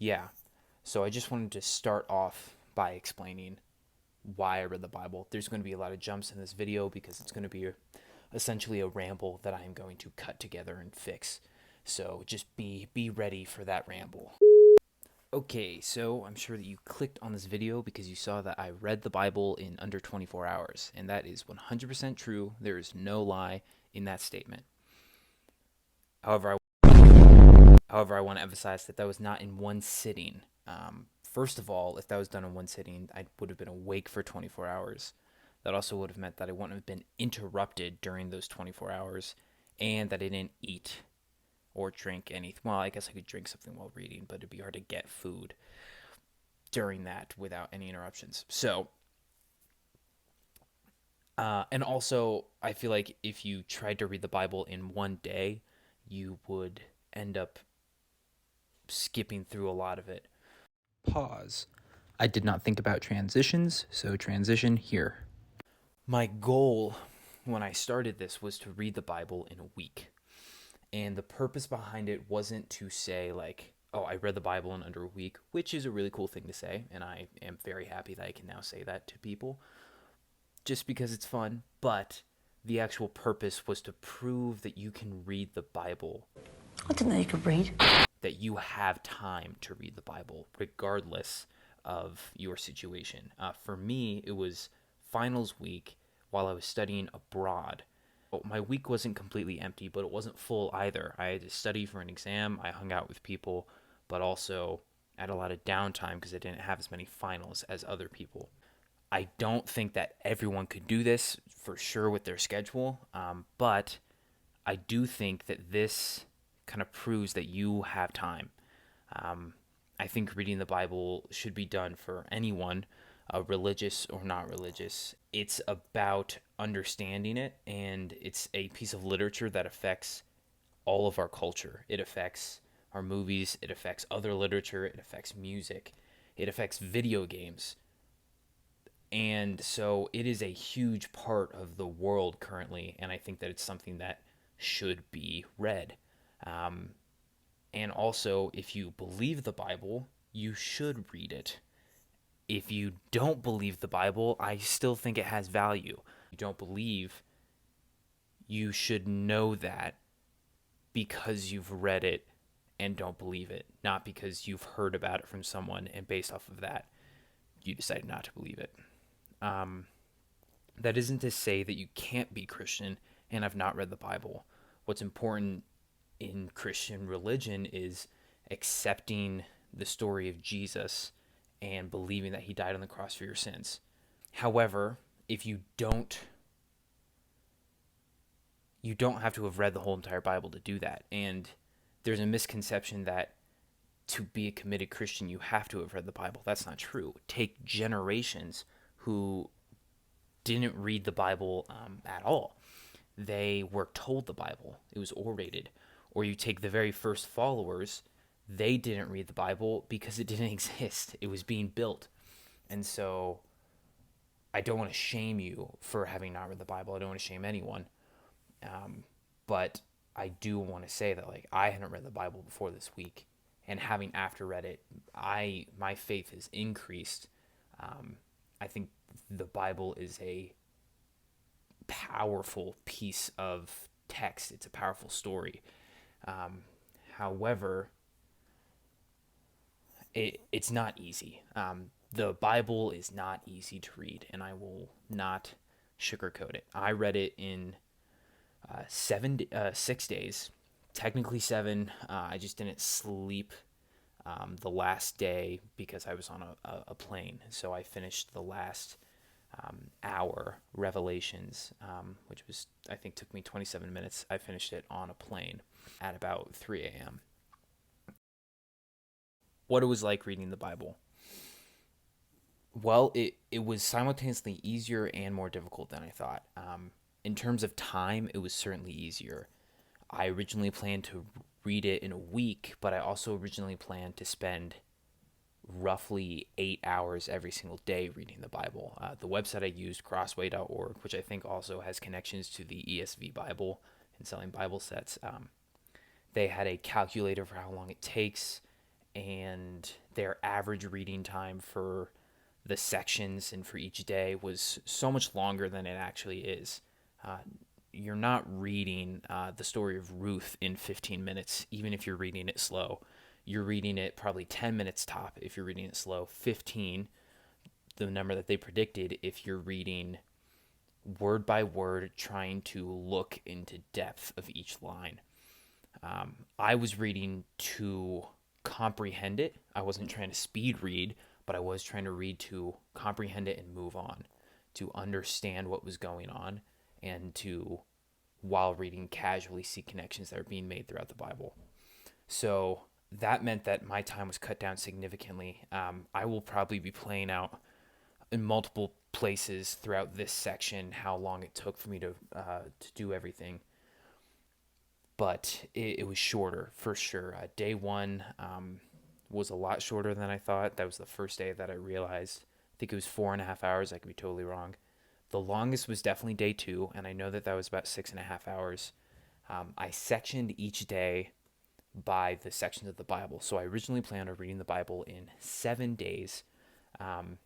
Yeah. So I just wanted to start off by explaining why I read the Bible. There's going to be a lot of jumps in this video because it's going to be essentially a ramble that I am going to cut together and fix. So just be ready for that ramble. Okay, so I'm sure that you clicked on this video because you saw that I read the Bible in under 24 hours, and that is 100% true. There is no lie in that statement. However, I want to emphasize that that was not in one sitting. First of all, if that was done in one sitting, I would have been awake for 24 hours. That also would have meant that I wouldn't have been interrupted during those 24 hours and that I didn't eat or drink anything. Well, I guess I could drink something while reading, but it'd be hard to get food during that without any interruptions. So, and also, I feel like if you tried to read the Bible in one day, you would end up skipping through a lot of it. Pause. I did not think about transitions, so transition here. My goal when I started this was to read the Bible in a week. And the purpose behind it wasn't to say, like, oh, I read the Bible in under a week, which is a really cool thing to say. And I am very happy that I can now say that to people just because it's fun. But the actual purpose was to prove that you can read the Bible, I didn't know you could read. that you have time to read the Bible, regardless of your situation. For me, it was finals week while I was studying abroad. My week wasn't completely empty, but it wasn't full either. I had to study for an exam, I hung out with people, but also I had a lot of downtime because I didn't have as many finals as other people. I don't think that everyone could do this for sure with their schedule, but I do think that this kind of proves that you have time. Um, I think reading the Bible should be done for anyone, religious or not religious. It's about understanding it, and it's a piece of literature that affects all of our culture. It affects our movies, it affects other literature, it affects music, it affects video games. And so it is a huge part of the world currently, and I think that it's something that should be read. Um, and also, if you believe the Bible, you should read it. If you don't believe the Bible, I still think it has value. If you don't believe, you should know that because you've read it and don't believe it, not because you've heard about it from someone and based off of that, you decide not to believe it. Um, that isn't to say that you can't be Christian and have not read the Bible. What's important in Christian religion is accepting the story of Jesus and believing that he died on the cross for your sins. However, if you don't have to have read the whole entire Bible to do that. And there's a misconception that to be a committed Christian you have to have read the Bible. That's not true. Take generations who didn't read the Bible at all. They were told the Bible. It was orated. Or you take the very first followers, they didn't read the Bible because it didn't exist. It was being built. And so I don't want to shame you for having not read the Bible. I don't want to shame anyone. Um, but I do want to say that like I hadn't read the Bible before this week, and having after read it, my faith has increased. I think the Bible is a powerful piece of text. It's a powerful story. Um, However, it's not easy. The Bible is not easy to read, and I will not sugarcoat it. I read it in 6 days, technically seven. I just didn't sleep the last day because I was on a plane. So I finished the last hour, Revelations, which was, I think, took me 27 minutes. I finished it on a plane at about 3 a.m. What it was like reading the Bible. Well, it was simultaneously easier and more difficult than I thought. In terms of time, it was certainly easier. I originally planned to read it in a week, but I also originally planned to spend roughly 8 hours every single day reading the Bible. The website I used, crossway.org, which I think also has connections to the ESV Bible and selling Bible sets, they had a calculator for how long it takes, and their average reading time for the sections and for each day was so much longer than it actually is. Uh, you're not reading the story of Ruth in 15 minutes, even if you're reading it slow. You're reading it probably 10 minutes top if you're reading it slow, 15, the number that they predicted, if you're reading word by word, trying to look into depth of each line. I was reading to comprehend it. I wasn't trying to speed read, but I was trying to read to comprehend it and move on, to understand what was going on, and to, while reading, casually see connections that are being made throughout the Bible. So that meant that my time was cut down significantly. I will probably be playing out in multiple places throughout this section how long it took for me to do everything, but it was shorter for sure. Day one was a lot shorter than I thought. That was the first day that I realized. I think it was 4.5 hours. I could be totally wrong. The longest was definitely day two, and I know that that was about 6.5 hours. I sectioned each day by the sections of the Bible. So I originally planned on reading the Bible in 7 days. Um,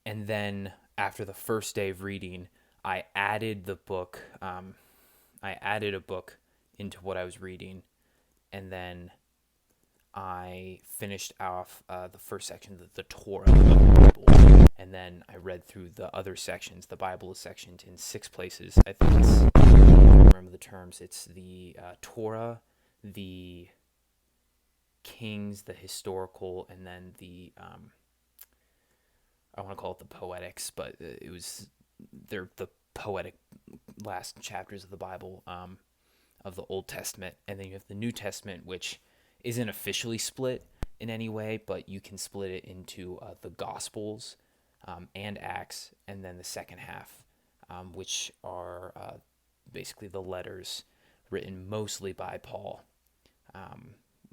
and then after the first day of reading, I added the book. I added a book into what I was reading, and then I finished off the first section, the Torah of the Bible, and then I read through the other sections. The Bible is sectioned in 6 places. I think it's, I don't remember the terms. It's the Torah, the Kings, the historical, and then the I want to call it the poetics, but it was they're the poetic last chapters of the Bible, of the Old Testament, and then you have the New Testament, which isn't officially split in any way, but you can split it into the Gospels and Acts, and then the second half, which are basically the letters written mostly by Paul,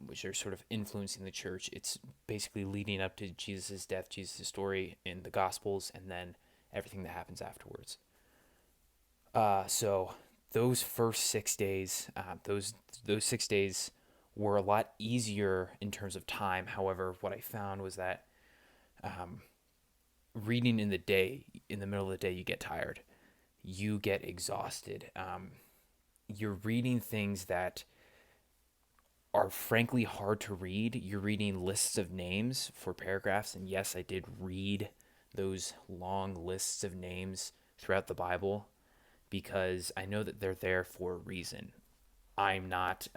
which are sort of influencing the church. It's basically leading up to Jesus' death, Jesus' story in the Gospels, and then everything that happens afterwards. So those first 6 days, those 6 days were a lot easier in terms of time. However, what I found was that reading in the day, in the middle of the day, you get tired, you get exhausted. You're reading things that are frankly hard to read. You're reading lists of names for paragraphs, and yes, I did read those long lists of names throughout the Bible because I know that they're there for a reason. I'm not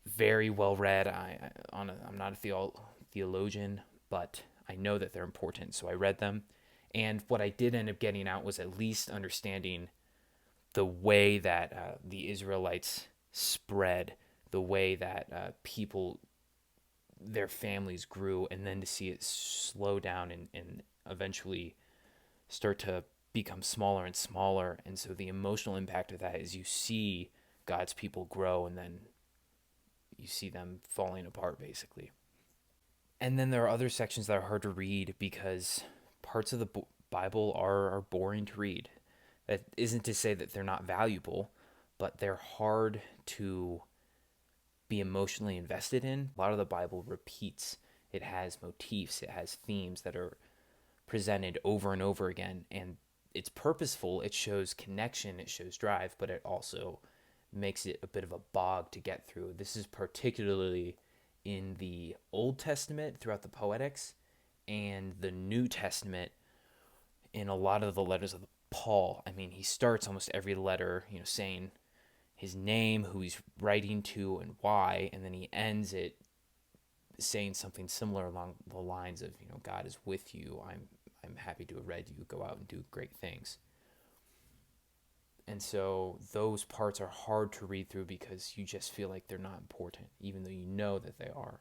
very well read. I'm not a theologian, but I know that they're important, so I read them. And what I did end up getting out was at least understanding the way that the Israelites spread, the way that people, their families grew, and then to see it slow down and eventually start to become smaller and smaller. And so the emotional impact of that is you see God's people grow, and then you see them falling apart, basically. And then there are other sections that are hard to read because parts of the Bible are boring to read. That isn't to say that they're not valuable, but they're hard to be emotionally invested in. A lot of the Bible repeats. It has motifs, it has themes that are presented over and over again, and it's purposeful. It shows connection, it shows drive, but it also makes it a bit of a bog to get through. This is particularly in the Old Testament throughout the poetics, and the New Testament in a lot of the letters of Paul. I mean, he starts almost every letter, saying his name, who he's writing to, and why, and then he ends it saying something similar along the lines of, God is with you. I'm happy to have read you. Go out and do great things. And so those parts are hard to read through because you just feel like they're not important, even though you know that they are.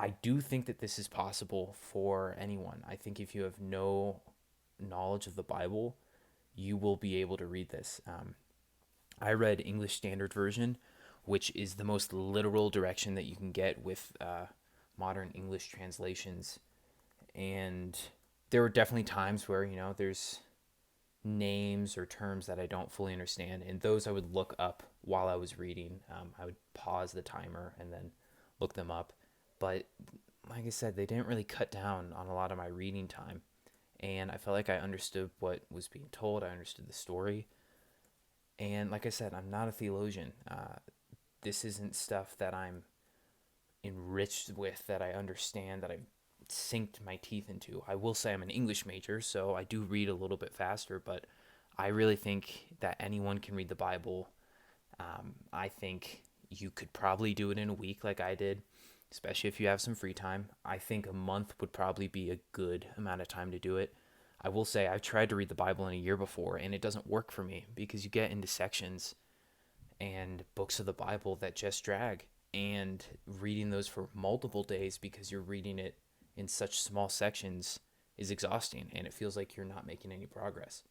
I do think that this is possible for anyone. I think if you have no knowledge of the Bible, you will be able to read this. I read English Standard Version, which is the most literal direction that you can get with modern English translations. And there were definitely times where, there's names or terms that I don't fully understand, and those I would look up while I was reading. I would pause the timer and then look them up. But like I said, they didn't really cut down on a lot of my reading time, and I felt like I understood what was being told. I understood the story, and like I said, I'm not a theologian. This isn't stuff that I'm enriched with, that I understand, that I've sinked my teeth into. I will say I'm an English major, so I do read a little bit faster, but I really think that anyone can read the Bible. I think you could probably do it in a week like I did, especially if you have some free time. I think a month would probably be a good amount of time to do it. I will say I've tried to read the Bible in a year before, and it doesn't work for me because you get into sections and books of the Bible that just drag. And reading those for multiple days because you're reading it in such small sections is exhausting, and it feels like you're not making any progress.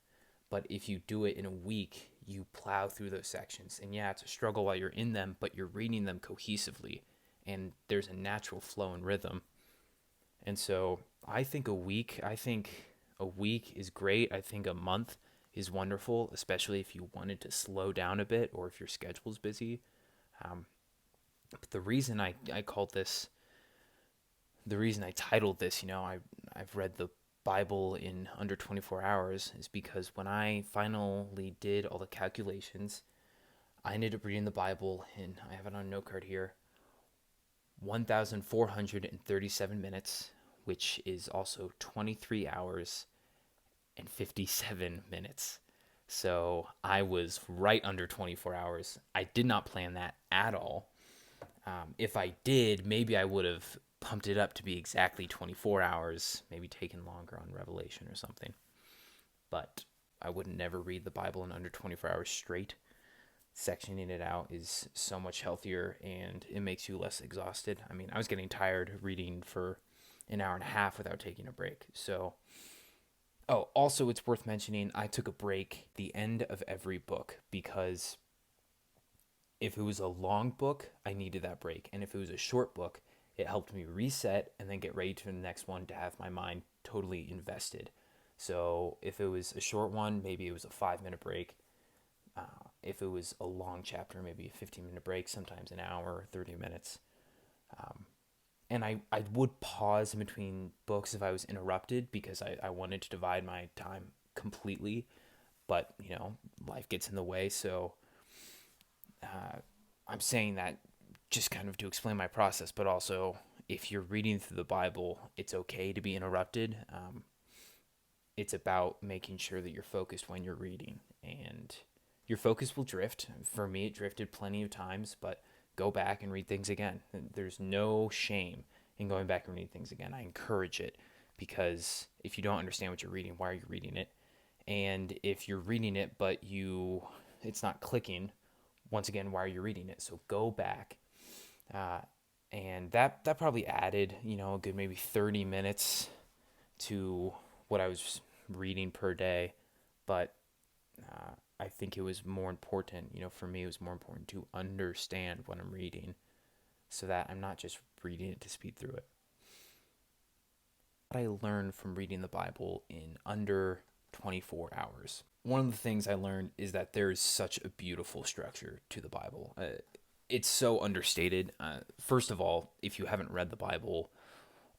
But if you do it in a week, you plow through those sections. And yeah, it's a struggle while you're in them, but you're reading them cohesively, and there's a natural flow and rhythm. And so I think a week is great. I think a month is wonderful, especially if you wanted to slow down a bit or if your schedule's busy. Um, but the reason I called this, the reason I titled this, I've read the Bible in under 24 hours, is because when I finally did all the calculations, I ended up reading the Bible in, I have it on a note card here, 1,437 minutes, which is also 23 hours and 57 minutes. So I was right under 24 hours. I did not plan that at all. If I did, maybe I would have pumped it up to be exactly 24 hours, maybe taken longer on Revelation or something. But I would never read the Bible in under 24 hours straight. Sectioning it out is so much healthier and it makes you less exhausted. I mean, I was getting tired reading for an hour and a half without taking a break. So, oh, also it's worth mentioning I took a break at the end of every book because if it was a long book, I needed that break. And if it was a short book, it helped me reset and then get ready for the next one to have my mind totally invested. So if it was a short one, maybe it was a 5 minute break. If it was a long chapter, maybe a 15-minute break, sometimes an hour, 30 minutes. Um, and I would pause in between books if I was interrupted because I wanted to divide my time completely. But, life gets in the way. So uh, I'm saying that just kind of to explain my process, but also if you're reading through the Bible, it's okay to be interrupted. It's about making sure that you're focused when you're reading, and your focus will drift. For me, it drifted plenty of times, but go back and read things again. There's no shame in going back and reading things again. I encourage it because if you don't understand what you're reading, why are you reading it? And if you're reading it but it's not clicking, once again, why are you reading it? So go back, uh, and that probably added a good maybe 30 minutes to what I was reading per day, but I think it was more important. For me, it was more important to understand what I'm reading, so that I'm not just reading it to speed through it. What I learned from reading the Bible in under 24 hours. One of the things I learned is that there is such a beautiful structure to the Bible. It's so understated. First of all, if you haven't read the Bible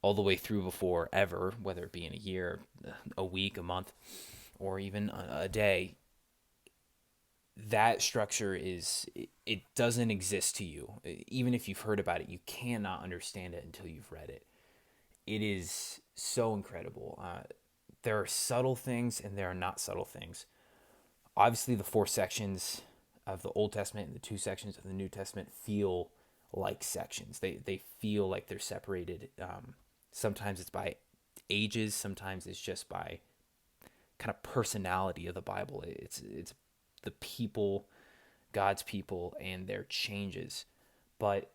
all the way through before ever, whether it be in a year, a week, a month, or even a day, that structure it doesn't exist to you. Even if you've heard about it, you cannot understand it until you've read it. It is so incredible. There are subtle things and there are not subtle things. Obviously, the four sections of the Old Testament and the two sections of the New Testament feel like sections. They feel like they're separated. Sometimes it's by ages. Sometimes it's just by kind of personality of the Bible. It's the people, God's people, and their changes. But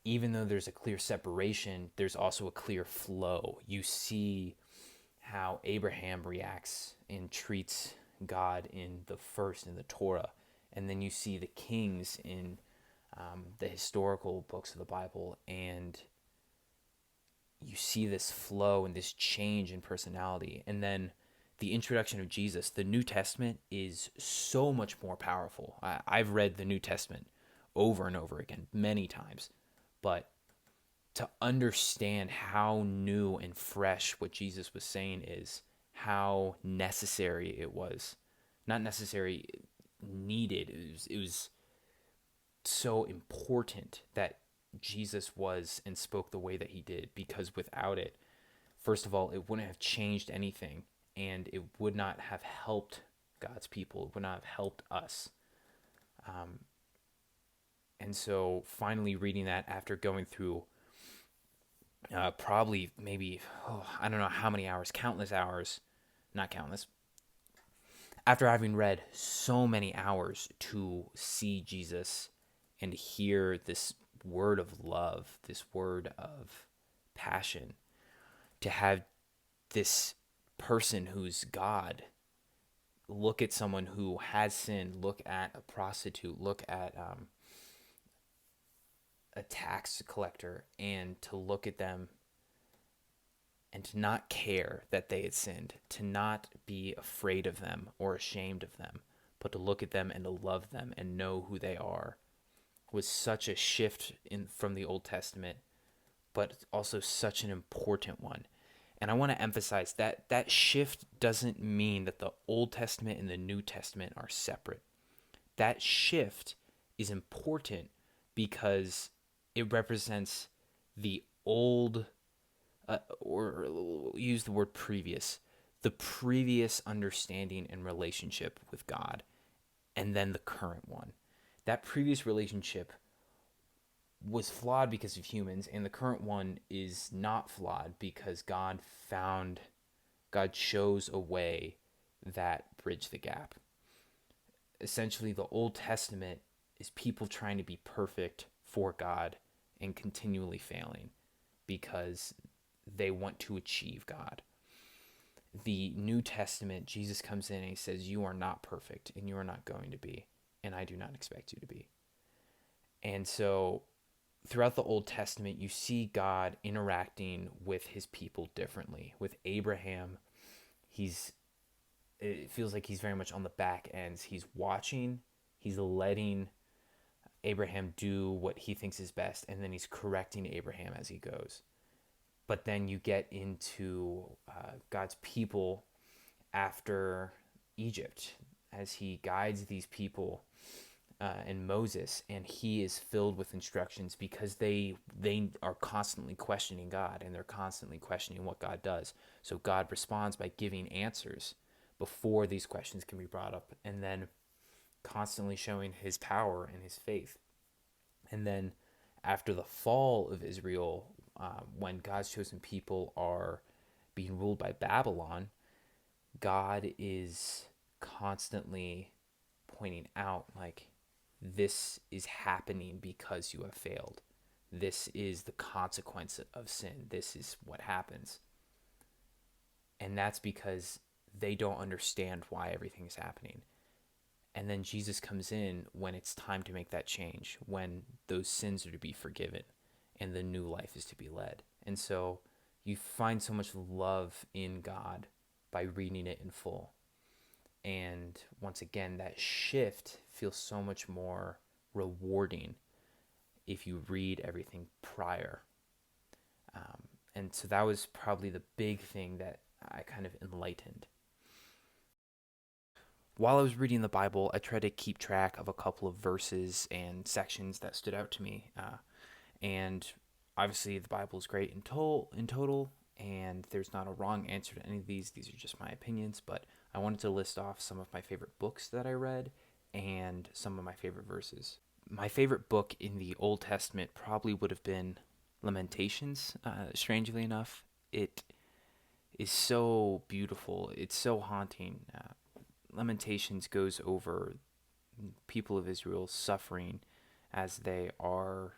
even though there's a clear separation, there's also a clear flow. You see how Abraham reacts and treats God in the first in the Torah, and then you see the kings in the historical books of the Bible, and you see this flow and this change in personality. And then the introduction of Jesus, the New Testament is so much more powerful. I've read the New Testament over and over again, many times, but to understand how new and fresh what Jesus was saying is, how necessary it was, not necessary, needed. It was so important that Jesus was and spoke the way that he did, because without it, first of all, it wouldn't have changed anything, and it would not have helped God's people. It would not have helped us. Um, and so finally reading that after going through probably maybe, I don't know how many hours, countless hours, not countless, after having read so many hours to see Jesus and hear this word of love, this word of passion, to have this person who's God look at someone who has sinned, look at a prostitute, look at a tax collector, and to look at them and to not care that they had sinned, to not be afraid of them or ashamed of them, but to look at them and to love them and know who they are, was such a shift in from the Old Testament, but also such an important one. And I want to emphasize that that shift doesn't mean that the Old Testament and the New Testament are separate. That shift is important because it represents the old, or use the word previous, the previous understanding and relationship with God, and then the current one. That previous relationship was flawed because of humans, and the current one is not flawed because God chose a way that bridged the gap. Essentially, the Old Testament is people trying to be perfect for God and continually failing because they want to achieve God. The New Testament, Jesus comes in and he says, "You are not perfect, and you are not going to be, and I do not expect you to be." And so throughout the Old Testament, you see God interacting with his people differently. With Abraham, it feels like he's very much on the back ends. He's watching, he's letting Abraham do what he thinks is best, and then he's correcting Abraham as he goes. But then you get into God's people after Egypt, as he guides these people and Moses, and he is filled with instructions because they are constantly questioning God, and they're constantly questioning what God does. So God responds by giving answers before these questions can be brought up, and then constantly showing his power and his faith. And then after the fall of Israel, when God's chosen people are being ruled by Babylon, God is constantly pointing out, like, this is happening because you have failed. This is the consequence of sin. This is what happens. And that's because they don't understand why everything is happening. And then Jesus comes in when it's time to make that change, when those sins are to be forgiven and the new life is to be led. And so you find so much love in God by reading it in full. And once again, that shift feels so much more rewarding if you read everything prior. And so that was probably the big thing that I kind of enlightened. While I was reading the Bible, I tried to keep track of a couple of verses and sections that stood out to me. And obviously, the Bible is great in total, and there's not a wrong answer to any of these. These are just my opinions, but I wanted to list off some of my favorite books that I read and some of my favorite verses. My favorite book in the Old Testament probably would have been Lamentations. Strangely enough, it is so beautiful. It's so haunting. Lamentations goes over people of Israel suffering as they are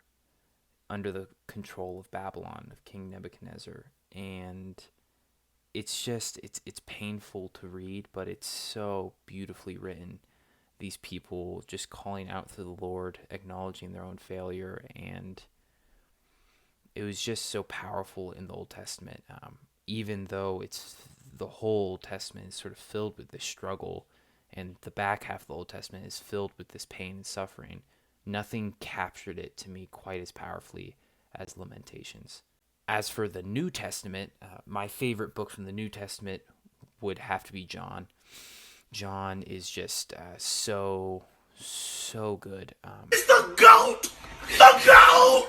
under the control of Babylon, of King Nebuchadnezzar. And it's painful to read, but it's so beautifully written. These people just calling out to the Lord, acknowledging their own failure, and it was just so powerful in the Old Testament. Even though it's the whole Old Testament is sort of filled with this struggle, and the back half of the Old Testament is filled with this pain and suffering. Nothing captured it to me quite as powerfully as Lamentations. As for the New Testament, my favorite book from the New Testament would have to be John. John is just so good. It's the GOAT! The GOAT!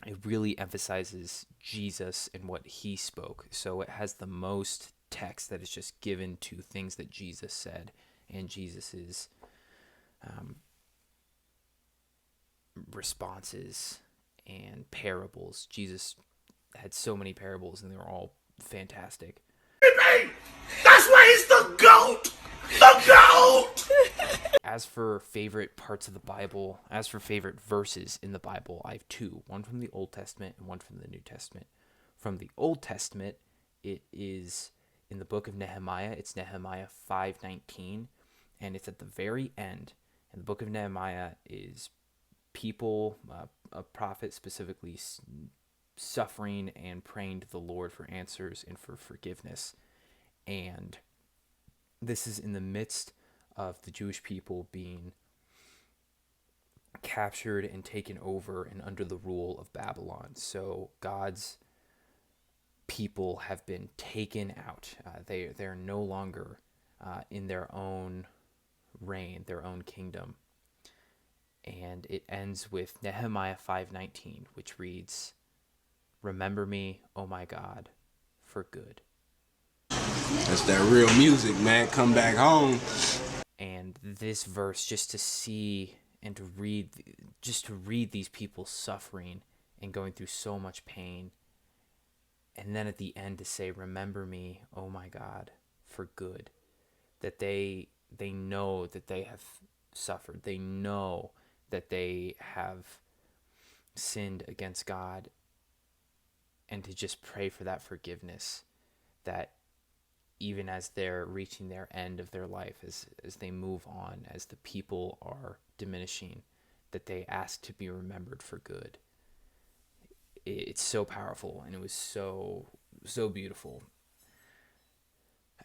It really emphasizes Jesus and what he spoke. So it has the most text that is just given to things that Jesus said and Jesus's responses and parables. Jesus had so many parables, and they were all fantastic. That's why he's the GOAT! The GOAT! As for favorite parts of the Bible, as for favorite verses in the Bible, I have two. One from the Old Testament and one from the New Testament. From the Old Testament, it is in the book of Nehemiah. It's Nehemiah 5:19, and it's at the very end. And the book of Nehemiah is people, a prophet specifically, suffering and praying to the Lord for answers and for forgiveness. And this is in the midst of the Jewish people being captured and taken over and under the rule of Babylon. So God's people have been taken out. They're no longer in their own reign, their own kingdom. And it ends with Nehemiah 5:19, which reads, "Remember me, O my God, for good." That's that real music, man. Come back home. And this verse, just to see and to read these people suffering and going through so much pain, and then at the end to say, "Remember me, oh my God, for good," that they know that they have suffered, they know that they have sinned against God, and to just pray for that forgiveness, that even as they're reaching their end of their life, as they move on, as the people are diminishing, that they ask to be remembered for good. It's so powerful, and it was so beautiful.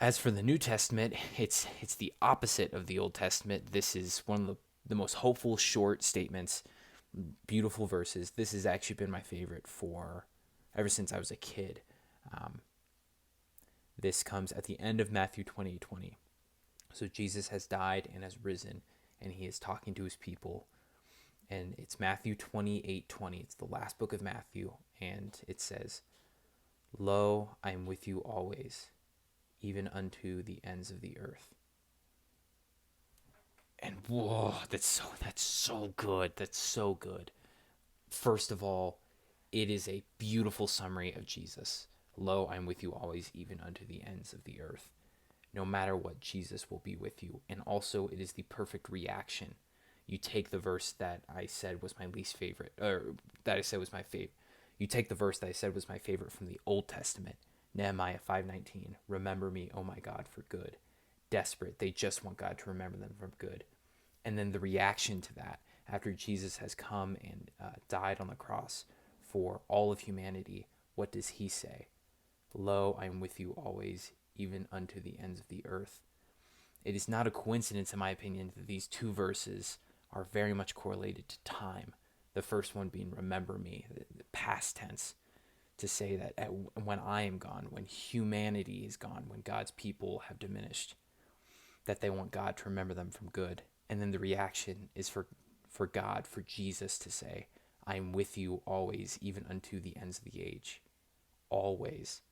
As for the New Testament, it's the opposite of the Old Testament. This is one of the most hopeful short statements, beautiful verses. This has actually been my favorite for ever since I was a kid. This comes at the end of Matthew 28:20. So Jesus has died and has risen, and he is talking to his people. And it's Matthew 28:20. It's the last book of Matthew, and it says, "Lo, I am with you always, even unto the ends of the earth." And whoa, that's so good. That's so good. First of all, it is a beautiful summary of Jesus. "Lo, I am with you always, even unto the ends of the earth." No matter what, Jesus will be with you. And also, it is the perfect reaction. You take the verse that I said was my least favorite, or that I said was my favorite. You take the verse that I said was my favorite from the Old Testament, Nehemiah 5:19. "Remember me, oh my God, for good." Desperate. They just want God to remember them for good. And then the reaction to that, after Jesus has come and died on the cross for all of humanity, what does he say? "Lo, I am with you always, even unto the ends of the earth." It is not a coincidence, in my opinion, that these two verses are very much correlated to time. The first one being "remember me," the past tense, to say that when I am gone, when humanity is gone, when God's people have diminished, that they want God to remember them from good. And then the reaction is for God, for Jesus to say, "I am with you always, even unto the ends of the age." Always.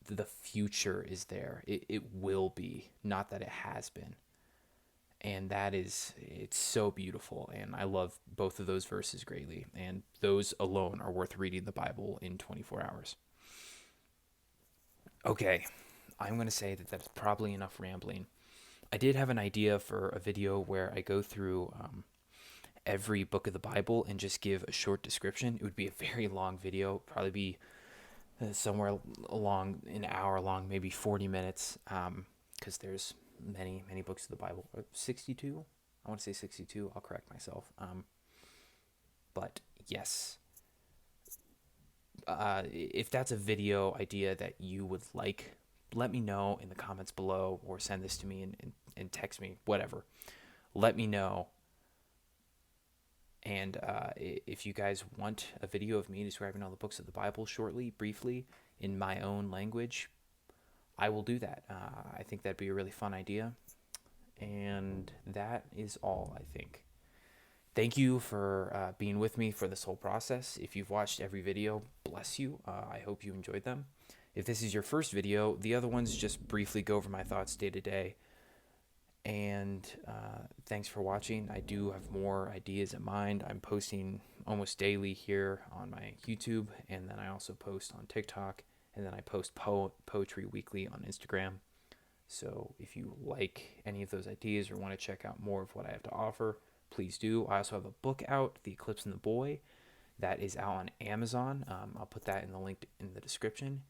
The future is there. It will be, not that it has been. And it's so beautiful. And I love both of those verses greatly. And those alone are worth reading the Bible in 24 hours. Okay, I'm going to say that that's probably enough rambling. I did have an idea for a video where I go through every book of the Bible and just give a short description. It would be a very long video, probably be somewhere along an hour long, maybe 40 minutes, because there's many books of the Bible. 62? I want to say 62. I'll correct myself. But yes, if that's a video idea that you would like, let me know in the comments below, or send this to me and text me, whatever. Let me know. And if you guys want a video of me describing all the books of the Bible shortly, briefly, in my own language, I will do that. I think that'd be a really fun idea. And that is all, I think. Thank you for being with me for this whole process. If you've watched every video, bless you. I hope you enjoyed them. If this is your first video, the other ones just briefly go over my thoughts day to day. And thanks for watching. I do have more ideas in mind. I'm posting almost daily here on my YouTube, and then I also post on TikTok, and then I post poetry weekly on Instagram. So if you like any of those ideas or want to check out more of what I have to offer, please do. I also have a book out, The Eclipse and the Boy, that is out on Amazon. I'll put that in the link in the description.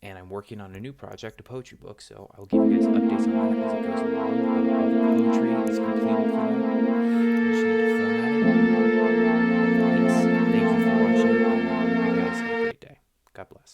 And I'm working on a new project, a poetry book, so I'll give you guys updates on that as it goes along. All the poetry is completed for that. I just need to format it. Thanks. Thank you for watching. You guys have a great day. God bless.